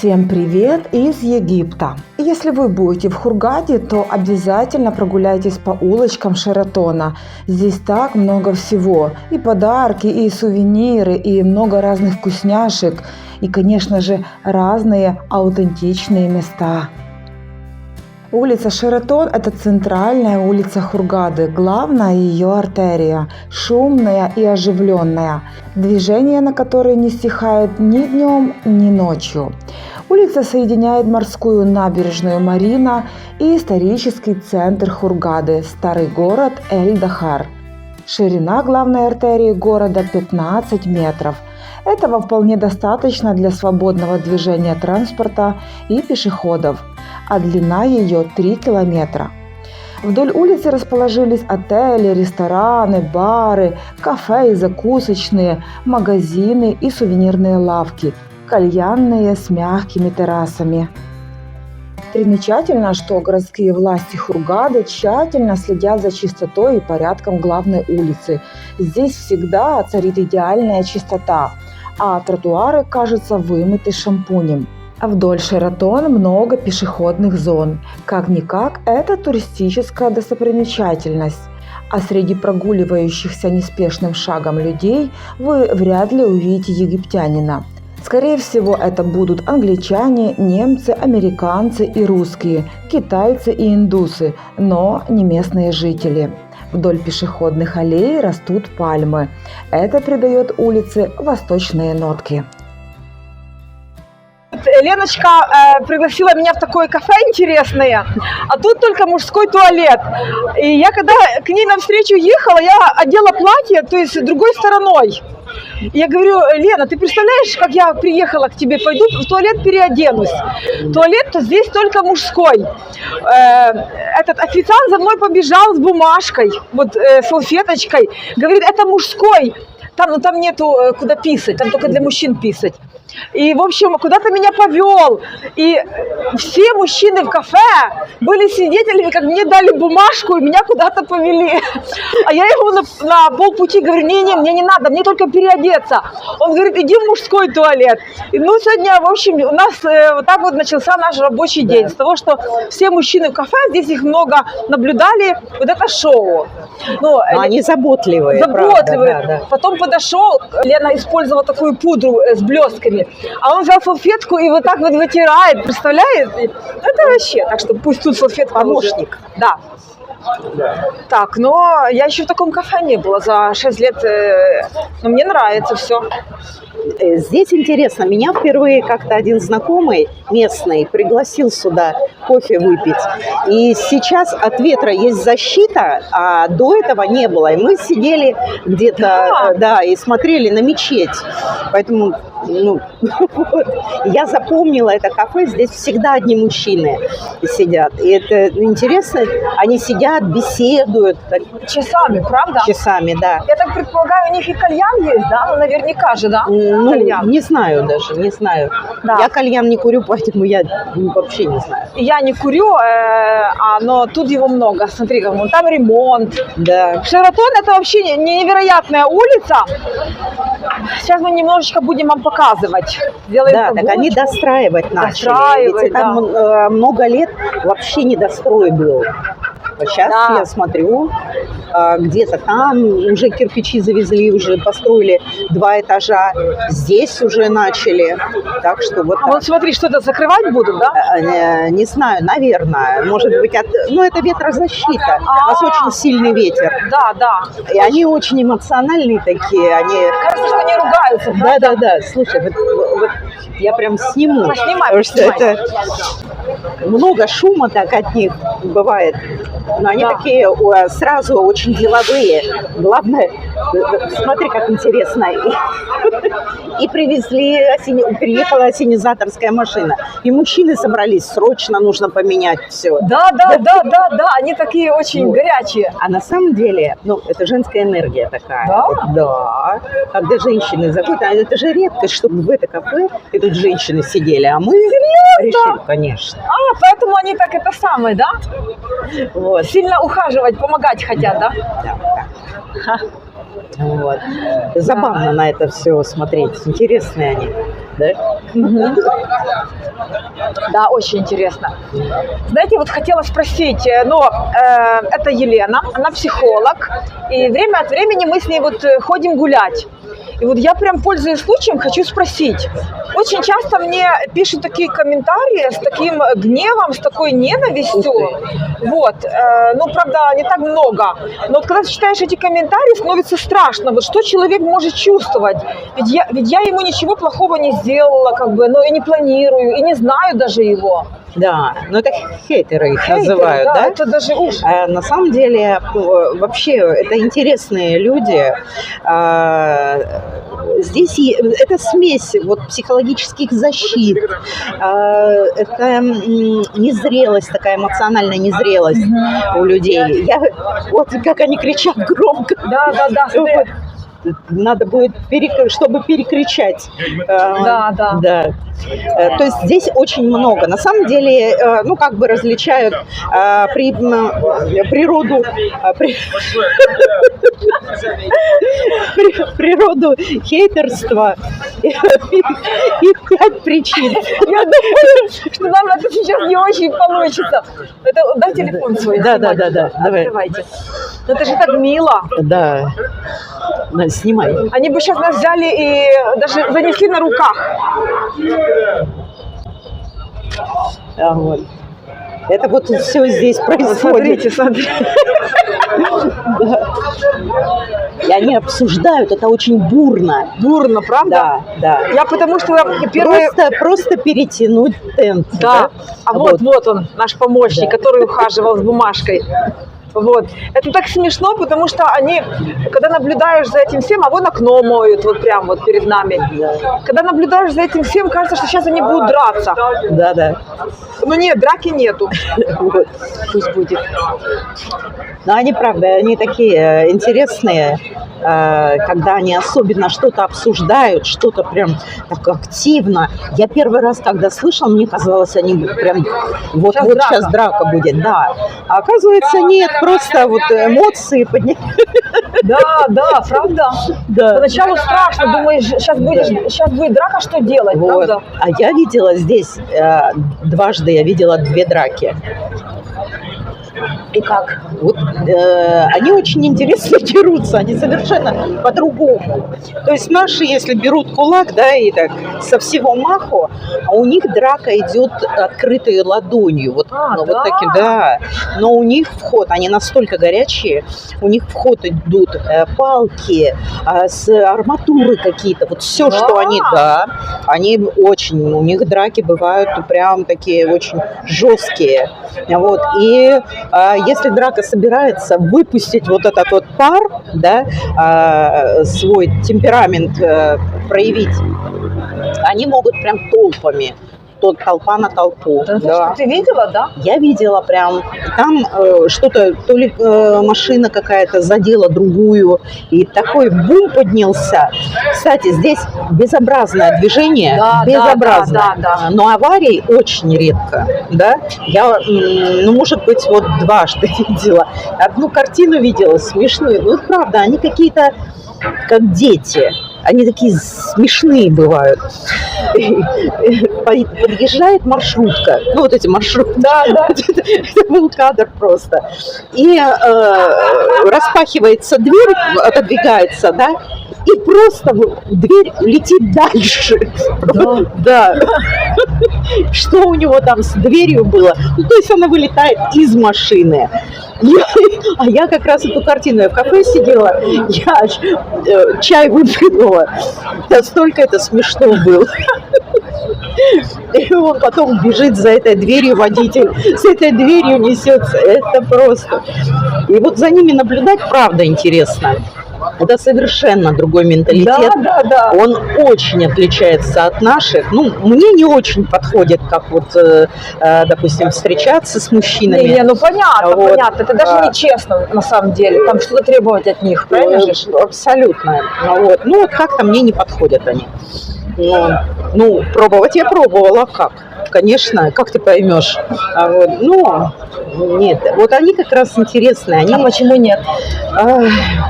Всем привет из Египта! Если вы будете в Хургаде, то обязательно прогуляйтесь по улочкам Шератона. Здесь так много всего. И подарки, и сувениры, и много разных вкусняшек. И, конечно же, разные аутентичные места. Улица Шератон – это центральная улица Хургады, главная ее артерия, шумная и оживленная, движение на которой не стихает ни днем, ни ночью. Улица соединяет морскую набережную Марина и исторический центр Хургады – старый город Эль-Дахар. Ширина главной артерии города 15 метров. Этого вполне достаточно для свободного движения транспорта и пешеходов, а длина ее 3 километра. Вдоль улицы расположились отели, рестораны, бары, кафе и закусочные, магазины и сувенирные лавки, кальянные с мягкими террасами. Примечательно, что городские власти Хургады тщательно следят за чистотой и порядком главной улицы. Здесь всегда царит идеальная чистота, а тротуары, кажется, вымыты шампунем. А вдоль Шератона много пешеходных зон. Как-никак, это туристическая достопримечательность. А среди прогуливающихся неспешным шагом людей вы вряд ли увидите египтянина. Скорее всего, это будут англичане, немцы, американцы и русские, китайцы и индусы, но не местные жители. Вдоль пешеходных аллей растут пальмы. Это придает улице восточные нотки. Леночка пригласила меня в такое кафе интересное, а тут только мужской туалет. И я когда к ней навстречу ехала, я одела платье, то есть другой стороной. Я говорю: Лена, ты представляешь, как я приехала к тебе, пойду в туалет переоденусь. Туалет-то здесь только мужской. Этот официант за мной побежал с бумажкой, вот салфеточкой. Говорит, это мужской. Там нету куда писать, там только для мужчин писать. И, в общем, куда-то меня повел. И все мужчины в кафе были свидетелями, как мне дали бумажку и меня куда-то повели. А я ему на полпути говорю: не, мне не надо, мне только переодеться. Он говорит: иди в мужской туалет. И, сегодня, в общем, у нас вот так вот начался наш рабочий день. С того, что все мужчины в кафе, здесь их много, наблюдали вот это шоу. Они заботливые. Заботливые. Правда, да. Потом подошел, Лена использовала такую пудру с блестками, а он взял салфетку и вот так вот вытирает, представляете? Это вообще, так что пусть тут салфетка. Помощник. Да. Так, но я еще в таком кафе не была за 6 лет, но мне нравится все. Здесь интересно, меня впервые как-то один знакомый местный пригласил сюда кофе выпить. И сейчас от ветра есть защита, а до этого не было. И мы сидели где-то, и смотрели на мечеть. Поэтому, я запомнила это кафе, здесь всегда одни мужчины сидят. И это интересно, они сидят, беседуют. Часами, правда? Часами, да. Я так предполагаю, у них и кальян есть, да? Ну, наверняка же, да? Не знаю даже, не знаю. Да. Я кальян не курю, поэтому я вообще не знаю. Я не курю, но тут его много. Смотри, там ремонт. Да. Шератон – это вообще невероятная улица. Сейчас мы немножечко будем вам показывать. Да, так они достраивать начали. Ведь там много лет вообще недострой был. Сейчас я смотрю, где-то там уже кирпичи завезли, уже построили 2 этажа. Здесь уже начали. Так что вот. А вот смотри, что-то закрывать будут, да? Не знаю, наверное. Может быть, это ветрозащита. У нас очень сильный ветер. Да. И они очень эмоциональные такие. Кажется, что они ругаются, правда? Да. Слушай, вот я прям сниму. Снимай, потому что это много шума так от них бывает. Но они такие сразу очень деловые. Главное, смотри, как интересно. И приехала ассенизаторская машина. И мужчины собрались, срочно нужно поменять все. Да. Они такие очень горячие. А на самом деле, это женская энергия такая. Да? Да. Когда женщины заходят, это же редкость, чтобы в это кафе и тут женщины сидели, а мы решили, конечно. Поэтому они так это самое, да? Вот. Сильно ухаживать, помогать хотят, да? Да. Вот. Забавно на это все смотреть. Интересные они. да? Мгм. Да, очень интересно. Знаете, вот хотела спросить, это Елена, она психолог, и время от времени мы с ней вот ходим гулять. И вот я прям, пользуясь случаем, хочу спросить. Очень часто мне пишут такие комментарии с таким гневом, с такой ненавистью. Вот. Правда, не так много. Но вот когда ты читаешь эти комментарии, становится страшно. Вот что человек может чувствовать? Ведь я ему ничего плохого не сделала, но и не планирую, и не знаю даже его. Да, ну это хейтеры их Хейтеры, называют, да? Это даже ужас. На самом деле, вообще, это интересные люди. Здесь это смесь вот психологических защит, это незрелость, такая эмоциональная незрелость у людей. Вот как они кричат громко. Да. Надо будет, чтобы перекричать. Да. То есть здесь очень много. На самом деле, различают природу хейтерства и 5 причин. Я думаю, что нам это сейчас не очень получится. Дай телефон свой. Да. Давай. Открывайте. Это же так мило. Да. Снимай. Они бы сейчас нас взяли и даже занесли на руках. Вот. Это вот все здесь происходит. Смотрите. Да. И они обсуждают это очень бурно. Бурно, правда? Да. Я потому что первый... Просто перетянуть тент. Да. А вот он, наш помощник, который ухаживал с бумажкой. Вот. Это так смешно, потому что они, когда наблюдаешь за этим всем, а вон окно моют вот прям вот перед нами. Когда наблюдаешь за этим всем, кажется, что сейчас они будут драться. Да. Но нет, драки нету. Вот. Пусть будет. Но они, правда, они такие интересные, когда они особенно что-то обсуждают, что-то прям так активно. Я первый раз, когда слышала, мне казалось, они прям вот сейчас драка будет, да. А оказывается, нет, просто вот эмоции поднять. Да, правда. Да. Поначалу страшно, думаешь, сейчас будет драка, что делать, Вот. правда? А я видела здесь дважды, я видела 2 драки. И как? Вот они очень интересно дерутся, они совершенно по-другому. То есть наши, если берут кулак, да, и так со всего маху, а у них драка идет открытой ладонью. Вот, вот таким, да. Но у них вход, они настолько горячие, у них вход идут палки, с арматуры какие-то, вот все, что они очень, у них драки бывают прям такие очень жесткие. Вот, и если драка собирается выпустить вот этот вот пар, да, свой темперамент проявить, они могут прям толпами. Толпа на толпу. Да. Ты видела, да? Я видела прям. Там что-то, то ли машина какая-то задела другую, и такой бум поднялся. Кстати, здесь безобразное движение, безобразное. Да. Но аварий очень редко, да. Я, может быть, вот дважды видела. Одну картину видела смешную. Ну, правда, они какие-то как дети. Они такие смешные бывают. Подъезжает маршрутка. Ну, вот эти маршрутки. Да. Это был кадр просто. И распахивается дверь, отодвигается, да, и просто дверь летит дальше. Да. Что у него там с дверью было? Ну, то есть она вылетает из машины. А я как раз эту картину, я в кафе сидела, я чай выпила. Настолько это смешно было. И он потом бежит за этой дверью, водитель с этой дверью несется. Это просто. И вот за ними наблюдать, правда, интересно. Это совершенно другой менталитет. Да. Он очень отличается от наших. Ну, мне не очень подходит, как вот, допустим, встречаться с мужчинами. Понятно. Это даже нечестно, на самом деле. Там что-то требовать от них, правильно же? Абсолютно. Вот. Ну, вот как-то мне не подходят они. Ну, пробовать я пробовала, как? конечно, как ты поймешь. Ну, нет, вот они как раз интересные. Они, почему нет?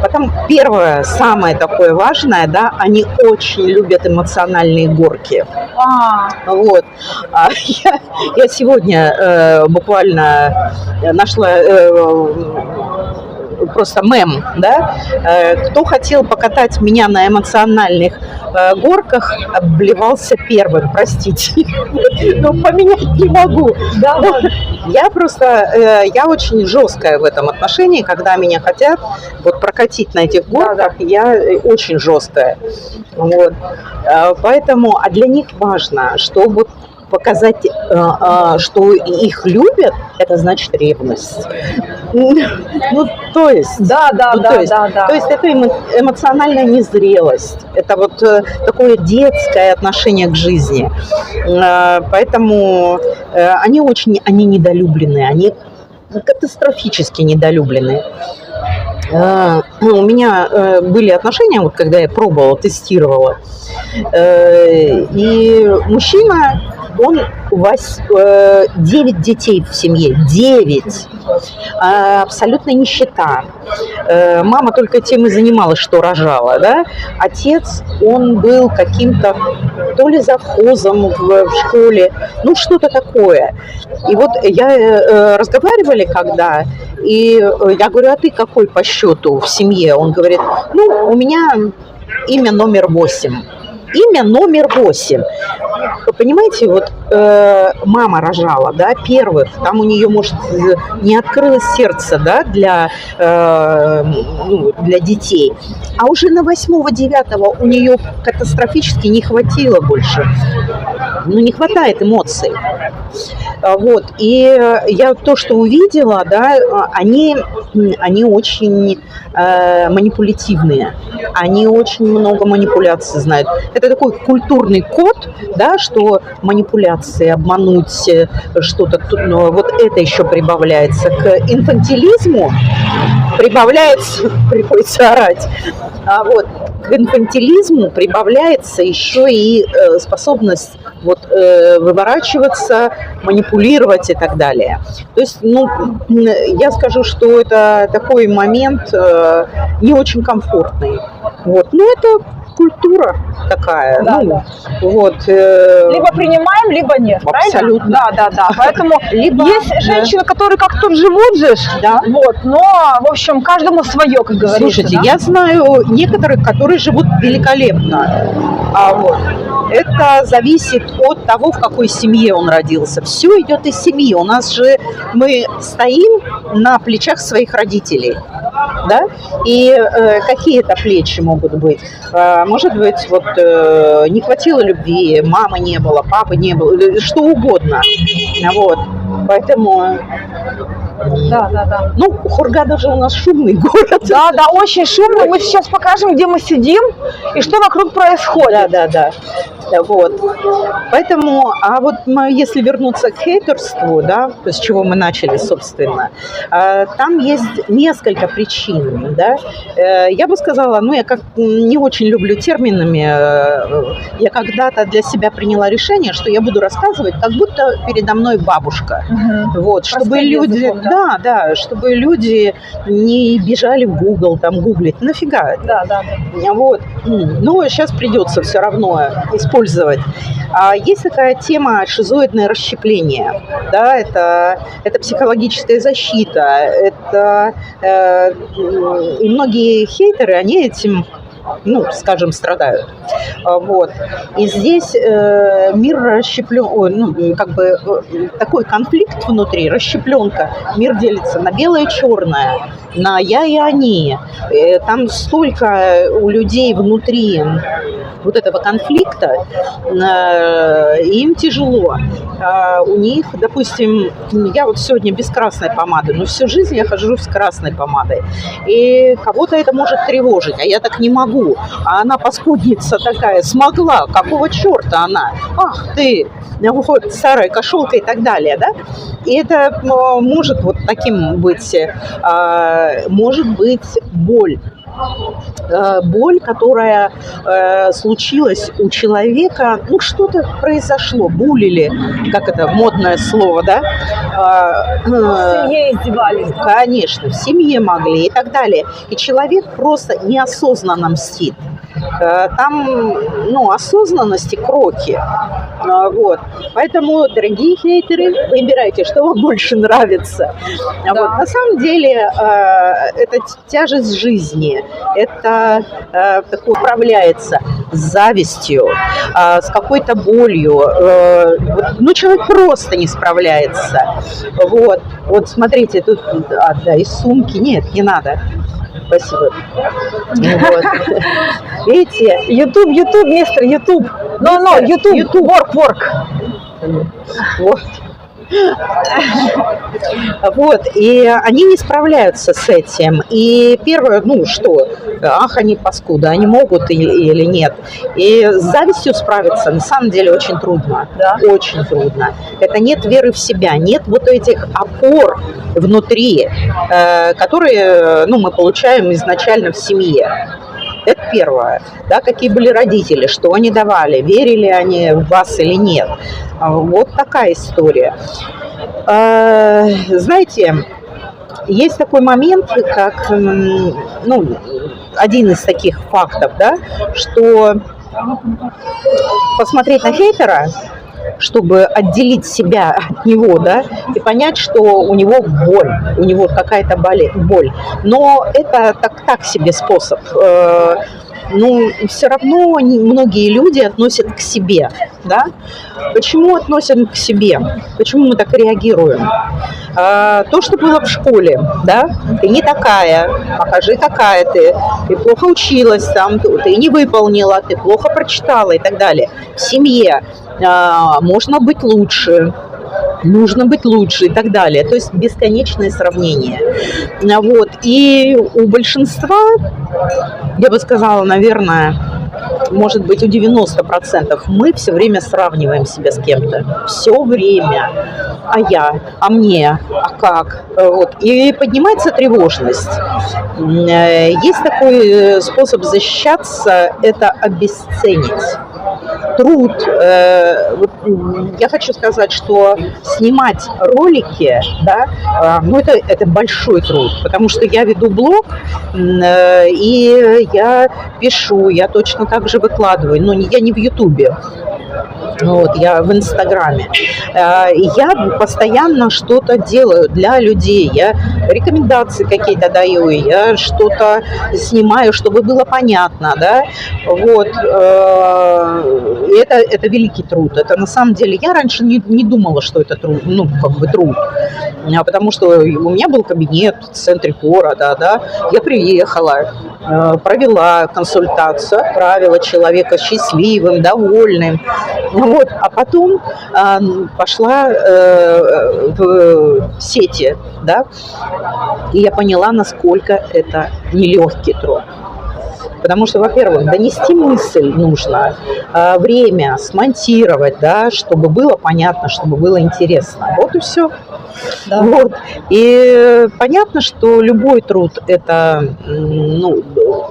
Потом первое, самое такое важное, да, они очень любят эмоциональные горки. Вот. Я сегодня буквально нашла просто мем, да, кто хотел покатать меня на эмоциональных горках, обливался первым, простите, но поменять не могу. Да. Я очень жесткая в этом отношении, когда меня хотят вот прокатить на этих горках, я очень жесткая. Вот. Поэтому, а для них важно, что вот показать, что их любят, это значит ревность. Ну, то есть... То есть это эмоциональная незрелость. Это вот такое детское отношение к жизни. Поэтому они недолюбленные, они катастрофически недолюбленные. У меня были отношения, вот когда я пробовала, тестировала, и мужчина, он 9 детей в семье, 9, абсолютно нищета. Мама только тем и занималась, что рожала, да? Отец, он был каким-то то ли завхозом в школе, ну что-то такое. И вот разговаривали когда, и я говорю, а ты какой по счету в семье? Он говорит, ну, у меня имя номер 8. Имя номер 8. Вы понимаете, вот мама рожала, да, первых, там у нее, может, не открылось сердце, да, для детей. А уже на 8-9 у нее катастрофически не хватило больше. Ну, не хватает эмоций. Вот. И я то, что увидела, да, они очень манипулятивные. Они очень много манипуляций знают. Это такой культурный код, да, что манипуляции, обмануть что-то, вот это еще прибавляется. К инфантилизму приходится орать. Вот, к инфантилизму прибавляется еще и способность вот, выворачиваться, манипулировать и так далее. То есть, ну, я скажу, что это такой момент не очень комфортный. Вот. Но это культура такая. Да, ну, да. Вот, либо принимаем, либо нет. Абсолютно. Правильно? Да. Поэтому есть женщины, которые как тут живут же, да. Вот, но, в общем, каждому свое, как говорится. Слушайте, да? я знаю некоторых, которые живут великолепно. Вот. Это зависит от того, в какой семье он родился. Все идет из семьи. У нас же мы стоим на плечах своих родителей. Да? И какие это плечи могут быть? Может быть, вот не хватило любви, мамы не было, папы не было, что угодно. Вот. Поэтому... Да. Ну, Хургада же у нас шумный город. Да, очень шумно. Мы сейчас покажем, где мы сидим и что вокруг происходит. Да. Вот. Поэтому, а вот если вернуться к хейтерству, да, с чего мы начали, собственно, там есть несколько причин, да. Я бы сказала, ну, я как не очень люблю терминами, я когда-то для себя приняла решение, что я буду рассказывать, как будто передо мной бабушка. Вот, чтобы люди, языком, чтобы люди не бежали в Google, там гуглить, нафига. Да. Вот. Но сейчас придется все равно использовать. Есть такая тема шизоидное расщепление. Да, это психологическая защита. Это и многие хейтеры, они этим, ну, скажем, страдают. Вот. И здесь мир расщеплен, как бы такой конфликт внутри, расщепленка. Мир делится на белое и черное, на я и они. Там столько у людей внутри вот этого конфликта, им тяжело. У них, допустим, я вот сегодня без красной помады, но всю жизнь я хожу с красной помадой. И кого-то это может тревожить, а я так не могу. А она паскудница такая, смогла, какого черта она? Ах ты, вот, старая кошелка и так далее, да? И это может вот таким быть, может быть боль. боль, которая случилась у человека, ну что-то произошло, булили, как это модное слово, да? В семье издевались. Конечно, в семье могли и так далее. И человек просто неосознанно мстит. Там, ну, осознанности кроки. Вот. Поэтому, дорогие хейтеры, выбирайте, что вам больше нравится. Да. Вот. На самом деле, это тяжесть жизни. Это такое управляется с завистью, с какой-то болью. Ну, человек просто не справляется. Вот. Вот смотрите, тут да, из сумки. Нет, не надо. Спасибо. Вот. Видите? YouTube, мистер, YouTube. No, YouTube. Work. Вот. Вот, и они не справляются с этим. И первое, ну что, ах, они паскуды, они могут или нет. И с завистью справиться на самом деле очень трудно. Да. Очень трудно. Это нет веры в себя, нет вот этих опор внутри, которые, ну, мы получаем изначально в семье. Это первое. Да, какие были родители, что они давали, верили они в вас или нет. Вот такая история. Знаете, есть такой момент, как, ну, один из таких фактов, да, что посмотреть на хейтера, чтобы отделить себя от него, да, и понять, что у него боль, у него какая-то боль. Но это так себе способ. Ну, все равно многие люди относят к себе, да? Почему относят к себе? Почему мы так реагируем? То, что было в школе, да? Ты не такая, покажи, какая ты плохо училась, там, ты не выполнила, ты плохо прочитала и так далее. В семье можно быть лучше, нужно быть лучше и так далее. То есть бесконечное сравнение. Вот. И у большинства, я бы сказала, наверное, может быть, у 90% мы все время сравниваем себя с кем-то. Все время. А я, а мне, а как? Вот. И поднимается тревожность. Есть такой способ защищаться – это обесценить труд. Я хочу сказать, что снимать ролики, да, ну это большой труд, потому что я веду блог, и я пишу, я точно так же выкладываю, но я не в Ютубе. Вот, я в Инстаграме. И я постоянно что-то делаю для людей. Я рекомендации какие-то даю, я что-то снимаю, чтобы было понятно, да. Вот. Это великий труд. Это на самом деле я раньше не думала, что это труд, ну, как бы труд. Потому что у меня был кабинет в центре города, да. Я приехала, провела консультацию, отправила человека счастливым, довольным. Вот. А потом пошла в сети, да, и я поняла, насколько это нелегкий труд. Потому что, во-первых, донести мысль нужно, время смонтировать, да, чтобы было понятно, чтобы было интересно. Вот и все. Да. Вот. И понятно, что любой труд – это, ну,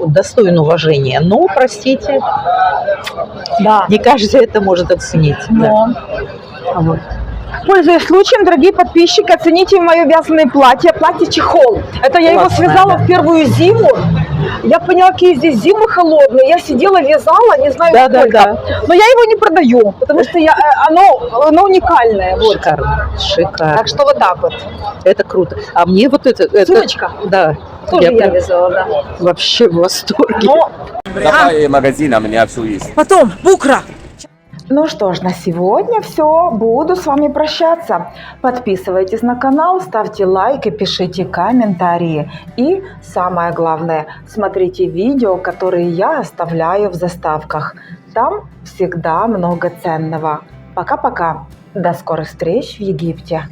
достоин уважения. Но, простите, Да. не каждый это может оценить. Но. Да. Вот. Пользуясь случаем, дорогие подписчики, оцените мое вязаное платье-чехол. Это я его Классное, связала да. В первую зиму. Я поняла, какие здесь зимы холодные. Я сидела, вязала, не знаю сколько. Да. Но я его не продаю, потому что оно уникальное. Вот. Шикарно. Шикарно. Так что вот так вот. Это круто. А мне вот это Сумочка? Да. Тоже я прям вязала, да. вообще в восторге. Но Давай магазина, у меня все есть. потом, букра. Ну что ж, на сегодня все. Буду с вами прощаться. Подписывайтесь на канал, ставьте лайки, пишите комментарии. И самое главное, смотрите видео, которые я оставляю в заставках. Там всегда много ценного. Пока-пока. До скорых встреч в Египте.